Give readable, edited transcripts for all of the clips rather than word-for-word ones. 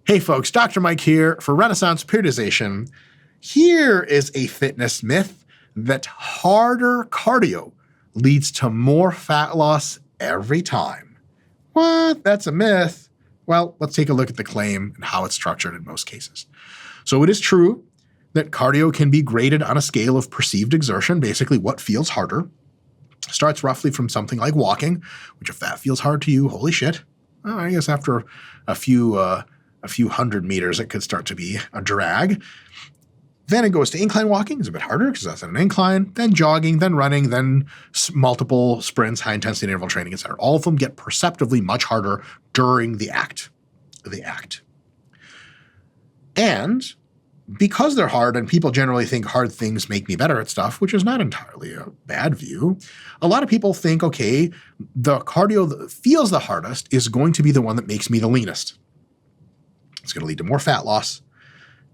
Hey folks, Dr. Mike here for Renaissance Periodization. Here is a fitness myth that harder cardio leads to more fat loss every time. What? That's a myth. Well, let's take a look at the claim and how it's structured in most cases. So it is true that cardio can be graded on a scale of perceived exertion, basically what feels harder. Starts roughly from something like walking, which if that feels hard to you, holy shit. Well, I guess after a few hundred meters, it could start to be a drag. Then it goes to incline walking. It's a bit harder because that's an incline, then jogging, then running, then multiple sprints, high intensity interval training, etc. All of them get perceptively much harder during the act. And because they're hard and people generally think hard things make me better at stuff, which is not entirely a bad view, a lot of people think, okay, the cardio that feels the hardest is going to be the one that makes me the leanest. It's going to lead to more fat loss.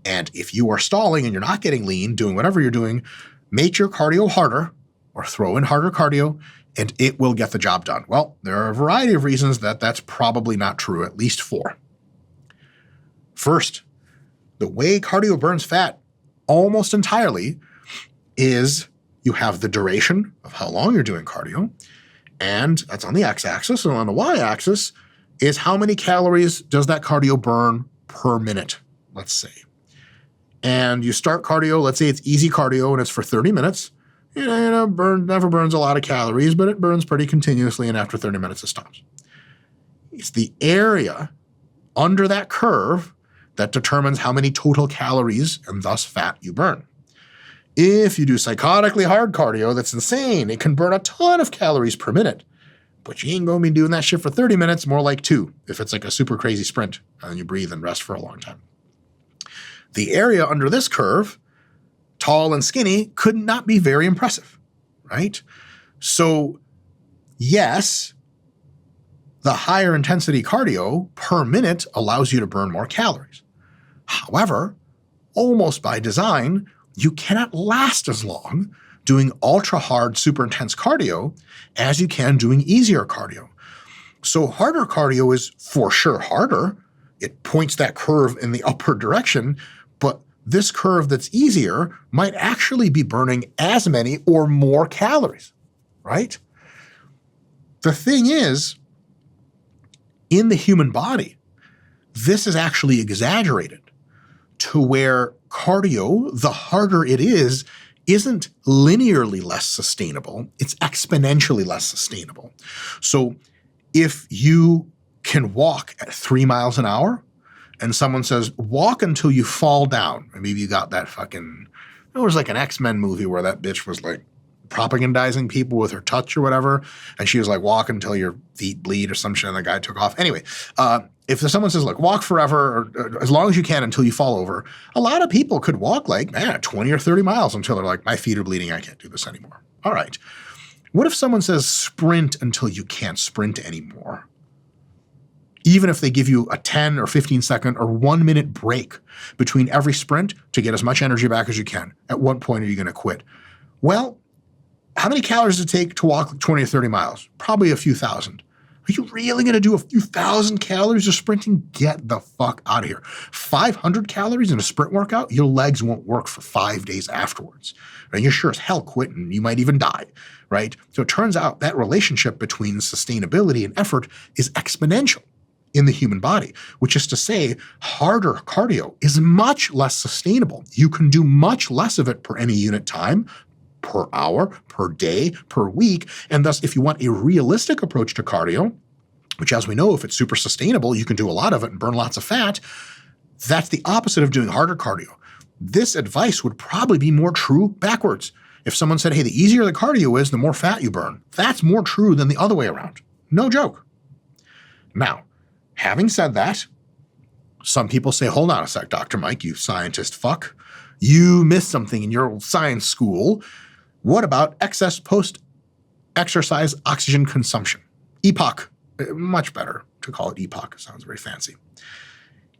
And if you are stalling and you're not getting lean, doing whatever you're doing, make your cardio harder or throw in harder cardio and it will get the job done. Well, there are a variety of reasons that that's probably not true, at least 4. First, the way cardio burns fat almost entirely is you have the duration of how long you're doing cardio, and that's on the x-axis, and on the y-axis is how many calories does that cardio burn per minute, let's say. And you start cardio, let's say it's easy cardio and it's for 30 minutes. Never burns a lot of calories, but it burns pretty continuously, and after 30 minutes it stops. It's the area under that curve that determines how many total calories and thus fat you burn. If you do psychotically hard cardio, that's insane. It can burn a ton of calories per minute, but you ain't going to be doing that shit for 30 minutes, more like 2, if it's like a super crazy sprint and then you breathe and rest for a long time. The area under this curve, tall and skinny, could not be very impressive, right? So yes, the higher intensity cardio per minute allows you to burn more calories. However, almost by design, you cannot last as long doing ultra hard, super intense cardio as you can doing easier cardio. So harder cardio is for sure harder. It points that curve in the upward direction, but this curve that's easier might actually be burning as many or more calories, right? The thing is, in the human body, this is actually exaggerated to where cardio, the harder it is, isn't linearly less sustainable, it's exponentially less sustainable. So if you can walk at 3 miles an hour and someone says, walk until you fall down, and maybe you got that there was like an X-Men movie where that bitch was like propagandizing people with her touch or whatever, and she was like, walk until your feet bleed or some shit, and the guy took off. Anyway, if someone says like walk forever or as long as you can until you fall over, a lot of people could walk like 20 or 30 miles until they're like, my feet are bleeding, I can't do this anymore. All right. What if someone says sprint until you can't sprint anymore? Even if they give you a 10 or 15 second or 1 minute break between every sprint to get as much energy back as you can, at what point are you going to quit? Well, how many calories does it take to walk 20 or 30 miles? Probably a few thousand. Are you really going to do a few thousand calories of sprinting? Get the fuck out of here. 500 calories in a sprint workout, your legs won't work for 5 days afterwards. And you're sure as hell quitting. You might even die, right? So it turns out that relationship between sustainability and effort is exponential in the human body, which is to say harder cardio is much less sustainable. You can do much less of it per any unit time, per hour, per day, per week. And thus, if you want a realistic approach to cardio, which as we know, if it's super sustainable, you can do a lot of it and burn lots of fat, that's the opposite of doing harder cardio. This advice would probably be more true backwards. If someone said, hey, the easier the cardio is, the more fat you burn, that's more true than the other way around. No joke. Now, having said that, some people say, hold on a sec, Dr. Mike, you scientist fuck. You missed something in your science school. What about excess post-exercise oxygen consumption? EPOC. Much better to call it EPOC. It sounds very fancy.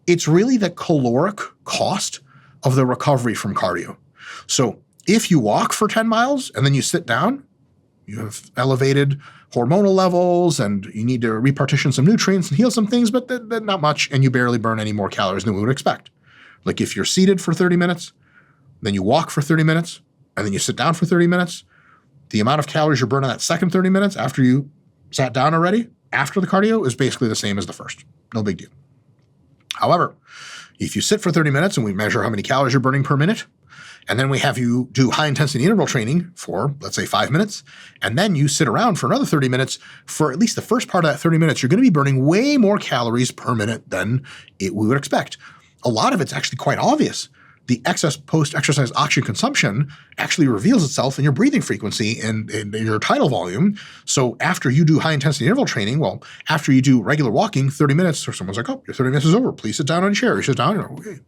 It's really the caloric cost of the recovery from cardio. So if you walk for 10 miles and then you sit down, you have elevated hormonal levels and you need to repartition some nutrients and heal some things, but not much, and you barely burn any more calories than we would expect. Like if you're seated for 30 minutes, then you walk for 30 minutes, and then you sit down for 30 minutes, the amount of calories you're burning that second 30 minutes after you sat down already, after the cardio, is basically the same as the first. No big deal. However, if you sit for 30 minutes and we measure how many calories you're burning per minute, and then we have you do high-intensity interval training for, let's say, 5 minutes, and then you sit around for another 30 minutes, for at least the first part of that 30 minutes, you're going to be burning way more calories per minute than we would expect. A lot of it's actually quite obvious. The excess post-exercise oxygen consumption actually reveals itself in your breathing frequency and in your tidal volume. So after you do high-intensity interval training, well, after you do regular walking, 30 minutes, or someone's like, oh, your 30 minutes is over. Please sit down on a chair. You sit down, and okay.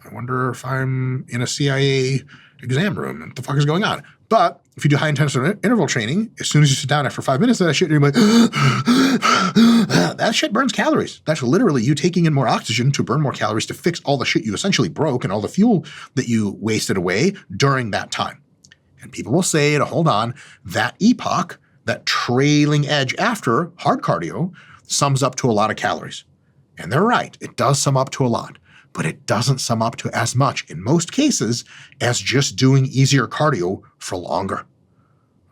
I wonder if I'm in a CIA exam room and what the fuck is going on. But if you do high-intensity interval training, as soon as you sit down after 5 minutes of that shit, you're like, that shit burns calories. That's literally you taking in more oxygen to burn more calories to fix all the shit you essentially broke and all the fuel that you wasted away during that time. And people will say, to hold on, that epoch, that trailing edge after hard cardio, sums up to a lot of calories. And they're right. It does sum up to a lot. But it doesn't sum up to as much in most cases as just doing easier cardio for longer,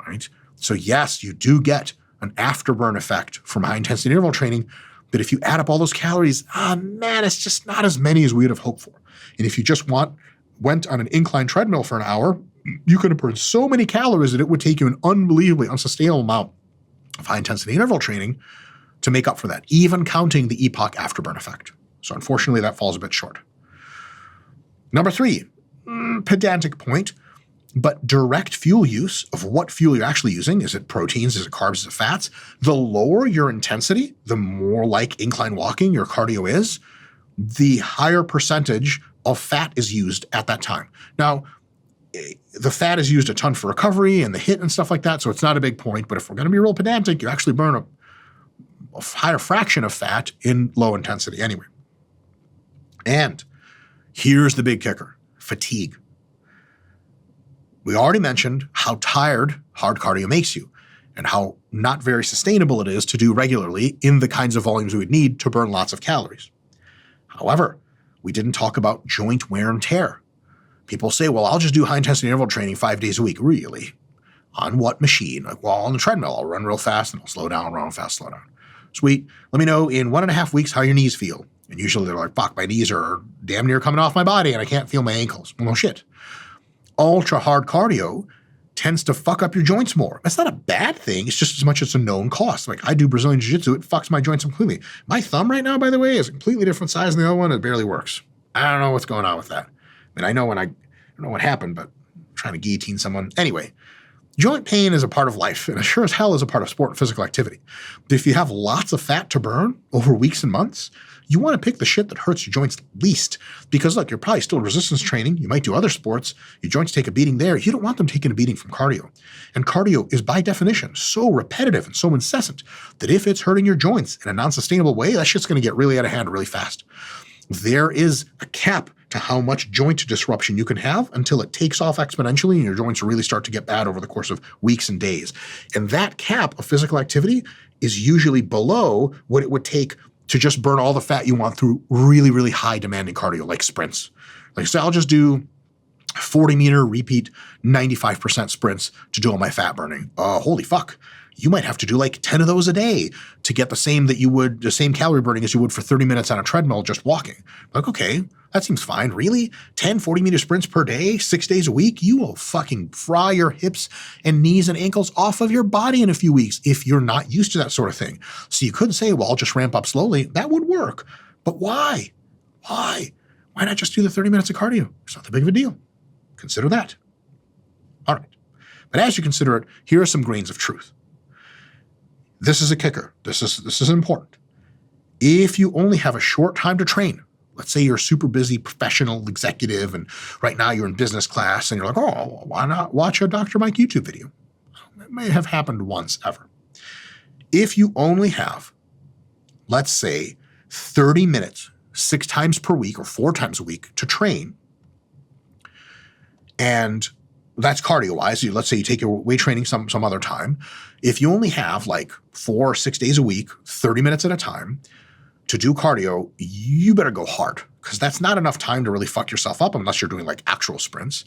right? So yes, you do get an afterburn effect from high-intensity interval training, but if you add up all those calories, man, it's just not as many as we would have hoped for. And if you just went on an incline treadmill for an hour, you could have burned so many calories that it would take you an unbelievably unsustainable amount of high-intensity interval training to make up for that, even counting the epoch afterburn effect. So unfortunately, that falls a bit short. Number 3, pedantic point, but direct fuel use of what fuel you're actually using. Is it proteins? Is it carbs? Is it fats? The lower your intensity, the more like incline walking your cardio is, the higher percentage of fat is used at that time. Now, the fat is used a ton for recovery and the HIIT and stuff like that, so it's not a big point. But if we're going to be real pedantic, you actually burn a higher fraction of fat in low intensity anyway. And here's the big kicker, fatigue. We already mentioned how tired hard cardio makes you and how not very sustainable it is to do regularly in the kinds of volumes we would need to burn lots of calories. However, we didn't talk about joint wear and tear. People say, well, I'll just do high-intensity interval training 5 days a week. Really? On what machine? Like, well, on the treadmill, I'll run real fast and I'll slow down, run real fast, slow down. Sweet. Let me know in 1.5 weeks how your knees feel. And usually they're like, fuck, my knees are damn near coming off my body and I can't feel my ankles. Well, no shit. Ultra hard cardio tends to fuck up your joints more. That's not a bad thing. It's just as much as a known cost. Like I do Brazilian Jiu-Jitsu, it fucks my joints completely. My thumb right now, by the way, is a completely different size than the other one. It barely works. I don't know what's going on with that. I mean, I don't know what happened, but I'm trying to guillotine someone. Anyway, joint pain is a part of life, and it sure as hell is a part of sport and physical activity. But if you have lots of fat to burn over weeks and months, you want to pick the shit that hurts your joints least. Because look, you're probably still resistance training. You might do other sports. Your joints take a beating there. You don't want them taking a beating from cardio. And cardio is by definition so repetitive and so incessant that if it's hurting your joints in a non-sustainable way, that shit's going to get really out of hand really fast. There is a cap to how much joint disruption you can have until it takes off exponentially and your joints really start to get bad over the course of weeks and days. And that cap of physical activity is usually below what it would take to just burn all the fat you want through really, really high demanding cardio like sprints. Like, so I'll just do 40-meter repeat 95% sprints to do all my fat burning. Holy fuck. You might have to do like 10 of those a day to get the same calorie burning as you would for 30 minutes on a treadmill just walking. Like, okay, that seems fine. Really? 10 40-meter sprints per day, 6 days a week? You will fucking fry your hips and knees and ankles off of your body in a few weeks if you're not used to that sort of thing. So you couldn't say, well, I'll just ramp up slowly. That would work. But why? Why? Why not just do the 30 minutes of cardio? It's not that big of a deal. Consider that. All right. But as you consider it, here are some grains of truth. This is a kicker. This is important. If you only have a short time to train, let's say you're a super busy professional executive and right now you're in business class and you're like, oh, why not watch a Dr. Mike YouTube video? It may have happened once ever. If you only have, let's say, 30 minutes, 6 times per week or 4 times a week to train, and that's cardio-wise. Let's say you take your weight training some other time. If you only have like 4 or 6 days a week, 30 minutes at a time to do cardio, you better go hard because that's not enough time to really fuck yourself up unless you're doing like actual sprints.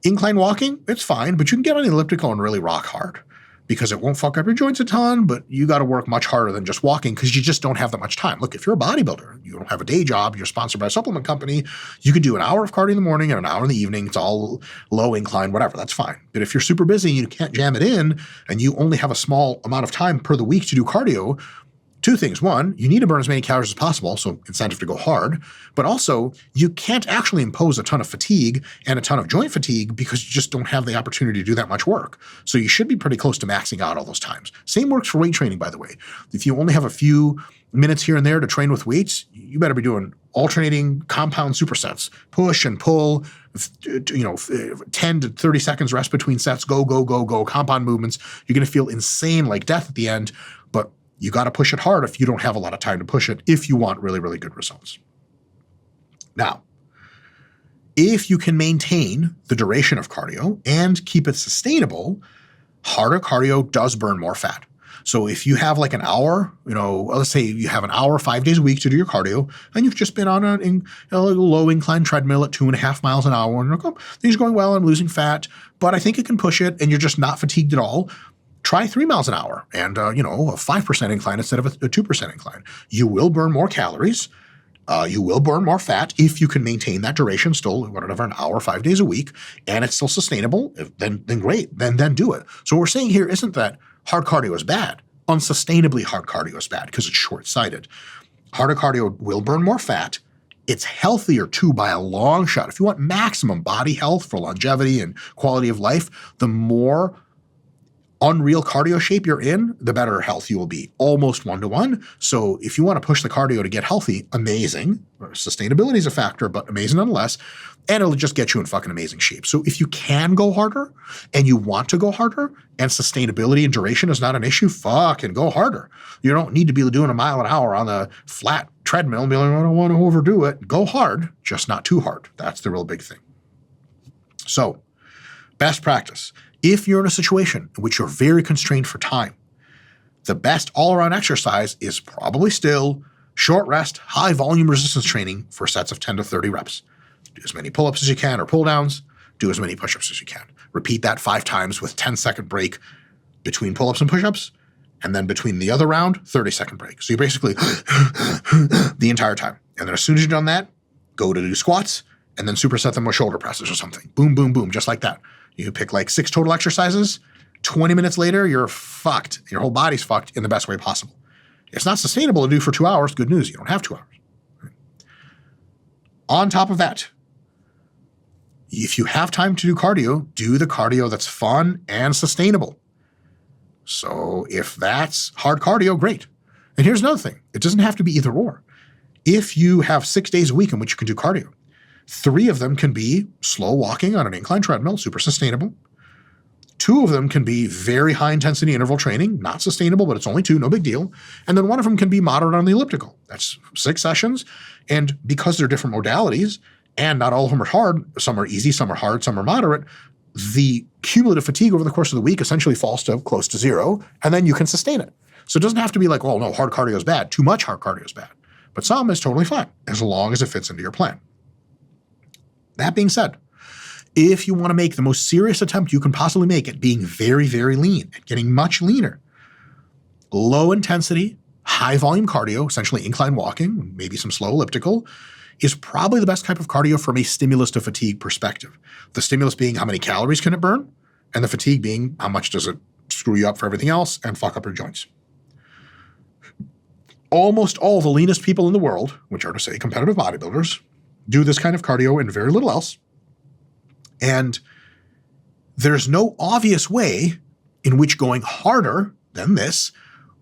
Incline walking, it's fine, but you can get on the elliptical and really rock hard because it won't fuck up your joints a ton, but you got to work much harder than just walking because you just don't have that much time. Look, if you're a bodybuilder, you don't have a day job, you're sponsored by a supplement company, you can do an hour of cardio in the morning and an hour in the evening. It's all low incline, whatever, that's fine. But if you're super busy, you can't jam it in and you only have a small amount of time per the week to do cardio, 2 things. 1, you need to burn as many calories as possible, so incentive to go hard. But also, you can't actually impose a ton of fatigue and a ton of joint fatigue because you just don't have the opportunity to do that much work. So you should be pretty close to maxing out all those times. Same works for weight training, by the way. If you only have a few minutes here and there to train with weights, you better be doing alternating compound supersets, push and pull, 10 to 30 seconds rest between sets, go, compound movements. You're going to feel insane like death at the end, but you got to push it hard if you don't have a lot of time to push it if you want really, really good results. Now, if you can maintain the duration of cardio and keep it sustainable, harder cardio does burn more fat. So if you have like an hour, let's say you have an hour 5 days a week to do your cardio, and you've just been on a low incline treadmill at 2.5 miles an hour, and you're like, oh, things are going well, I'm losing fat, but I think I can push it, and you're just not fatigued at all. Try 3 miles an hour and, a 5% incline instead of a 2% incline. You will burn more calories. You will burn more fat if you can maintain that duration still, whatever, an hour, 5 days a week, and it's still sustainable, then great, then do it. So what we're saying here isn't that hard cardio is bad. Unsustainably hard cardio is bad because it's short-sighted. Harder cardio will burn more fat. It's healthier too by a long shot. If you want maximum body health for longevity and quality of life, the more unreal cardio shape you're in, the better health you will be, almost 1-to-1. So if you want to push the cardio to get healthy, amazing. Sustainability is a factor, but amazing nonetheless. And it'll just get you in fucking amazing shape. So if you can go harder and you want to go harder and sustainability and duration is not an issue, fucking go harder. You don't need to be doing a mile an hour on the flat treadmill and be like, I don't want to overdo it. Go hard, just not too hard. That's the real big thing. So best practice. If you're in a situation in which you're very constrained for time, the best all-around exercise is probably still short rest, high volume resistance training for sets of 10 to 30 reps. Do as many pull-ups as you can or pull-downs. Do as many push-ups as you can. Repeat that 5 times with 10-second break between pull-ups and push-ups, and then between the other round, 30-second break. So you basically the entire time. And then as soon as you've done that, go to do squats, and then superset them with shoulder presses or something. Boom, boom, boom, just like that. You pick like 6 total exercises. 20 minutes later, you're fucked. Your whole body's fucked in the best way possible. It's not sustainable to do for 2 hours. Good news, you don't have 2 hours. On top of that, if you have time to do the cardio that's fun and sustainable. So if that's hard cardio, great. And here's another thing. It doesn't have to be either or. If you have 6 days a week in which you can do cardio, 3 of them can be slow walking on an incline treadmill, super sustainable. 2 of them can be very high intensity interval training, not sustainable, but it's only 2, no big deal. And then 1 of them can be moderate on the elliptical. That's 6 sessions. And because they're different modalities and not all of them are hard, some are easy, some are hard, some are moderate, the cumulative fatigue over the course of the week essentially falls to close to 0, and then you can sustain it. So it doesn't have to be like, oh no, hard cardio is bad. Too much hard cardio is bad. But some is totally fine, as long as it fits into your plan. That being said, if you want to make the most serious attempt you can possibly make at being very, very lean and getting much leaner, low intensity, high volume cardio, essentially incline walking, maybe some slow elliptical, is probably the best type of cardio from a stimulus to fatigue perspective. The stimulus being how many calories can it burn, and the fatigue being how much does it screw you up for everything else and fuck up your joints. Almost all the leanest people in the world, which are to say competitive bodybuilders, do this kind of cardio and very little else. And there's no obvious way in which going harder than this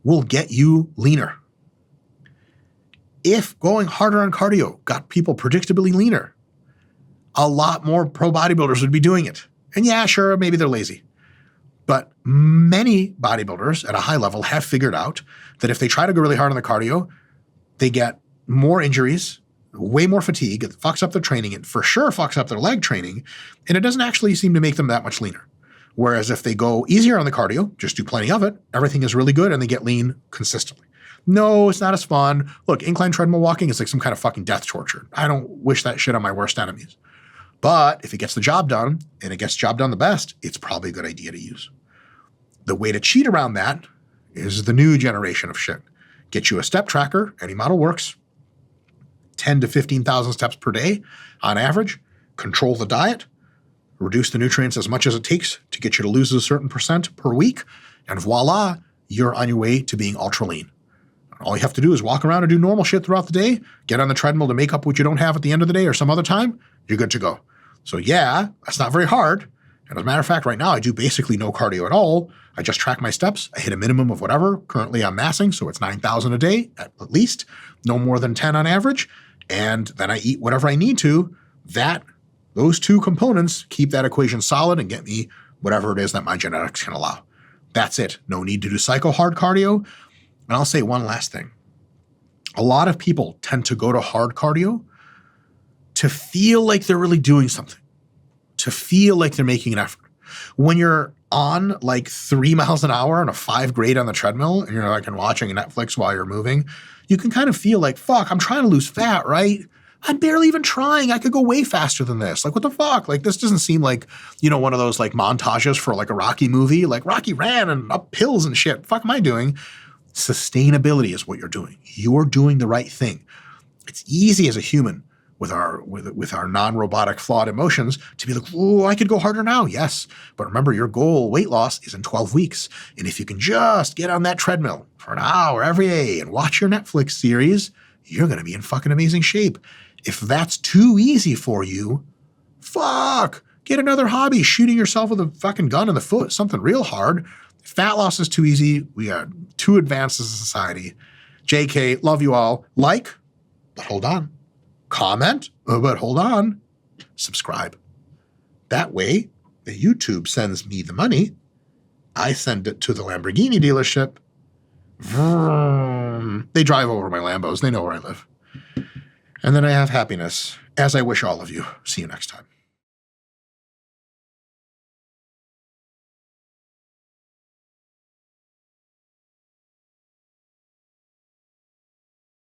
will get you leaner. If going harder on cardio got people predictably leaner, a lot more pro bodybuilders would be doing it. And yeah, sure, maybe they're lazy. But many bodybuilders at a high level have figured out that if they try to go really hard on the cardio, they get more injuries, way more fatigue. It fucks up their training. It for sure fucks up their leg training. And it doesn't actually seem to make them that much leaner. Whereas if they go easier on the cardio, just do plenty of it, everything is really good and they get lean consistently. No, it's not as fun. Look, incline treadmill walking is like some kind of fucking death torture. I don't wish that shit on my worst enemies. But if it gets the job done, and it gets the job done the best, it's probably a good idea to use. The way to cheat around that is the new generation of shit. Get you a step tracker, any model works, 10 to 15,000 steps per day on average, control the diet, reduce the nutrients as much as it takes to get you to lose a certain percent per week, and voila, you're on your way to being ultra lean. All you have to do is walk around and do normal shit throughout the day, get on the treadmill to make up what you don't have at the end of the day or some other time, you're good to go. So yeah, that's not very hard. And as a matter of fact, right now I do basically no cardio at all. I just track my steps. I hit a minimum of whatever. Currently I'm massing, so it's 9,000 a day at least, no more than 10 on average. And then I eat whatever I need to. Those two components keep that equation solid and get me whatever it is that my genetics can allow. That's it. No need to do psycho hard cardio. And I'll say one last thing. A lot of people tend to go to hard cardio to feel like they're really doing something, to feel like they're making an effort. When you're on like 3 miles an hour on a 5 grade on the treadmill and you're like watching Netflix while you're moving, you can kind of feel like, fuck, I'm trying to lose fat, right? I'm barely even trying. I could go way faster than this. Like, what the fuck? Like, this doesn't seem like, one of those like montages for like a Rocky movie. Like Rocky ran and up hills and shit. Fuck am I doing? Sustainability is what you're doing. You're doing the right thing. It's easy as a human with our non-robotic flawed emotions to be like, oh, I could go harder now. Yes. But remember, your goal, weight loss, is in 12 weeks. And if you can just get on that treadmill for an hour every day and watch your Netflix series, you're going to be in fucking amazing shape. If that's too easy for you, fuck, get another hobby, shooting yourself with a fucking gun in the foot, something real hard. Fat loss is too easy. We are too advanced as a society. JK, love you all. Like, but hold on. Comment, but hold on. Subscribe. That way, the YouTube sends me the money. I send it to the Lamborghini dealership. Vroom. They drive over my Lambos. They know where I live. And then I have happiness, as I wish all of you. See you next time.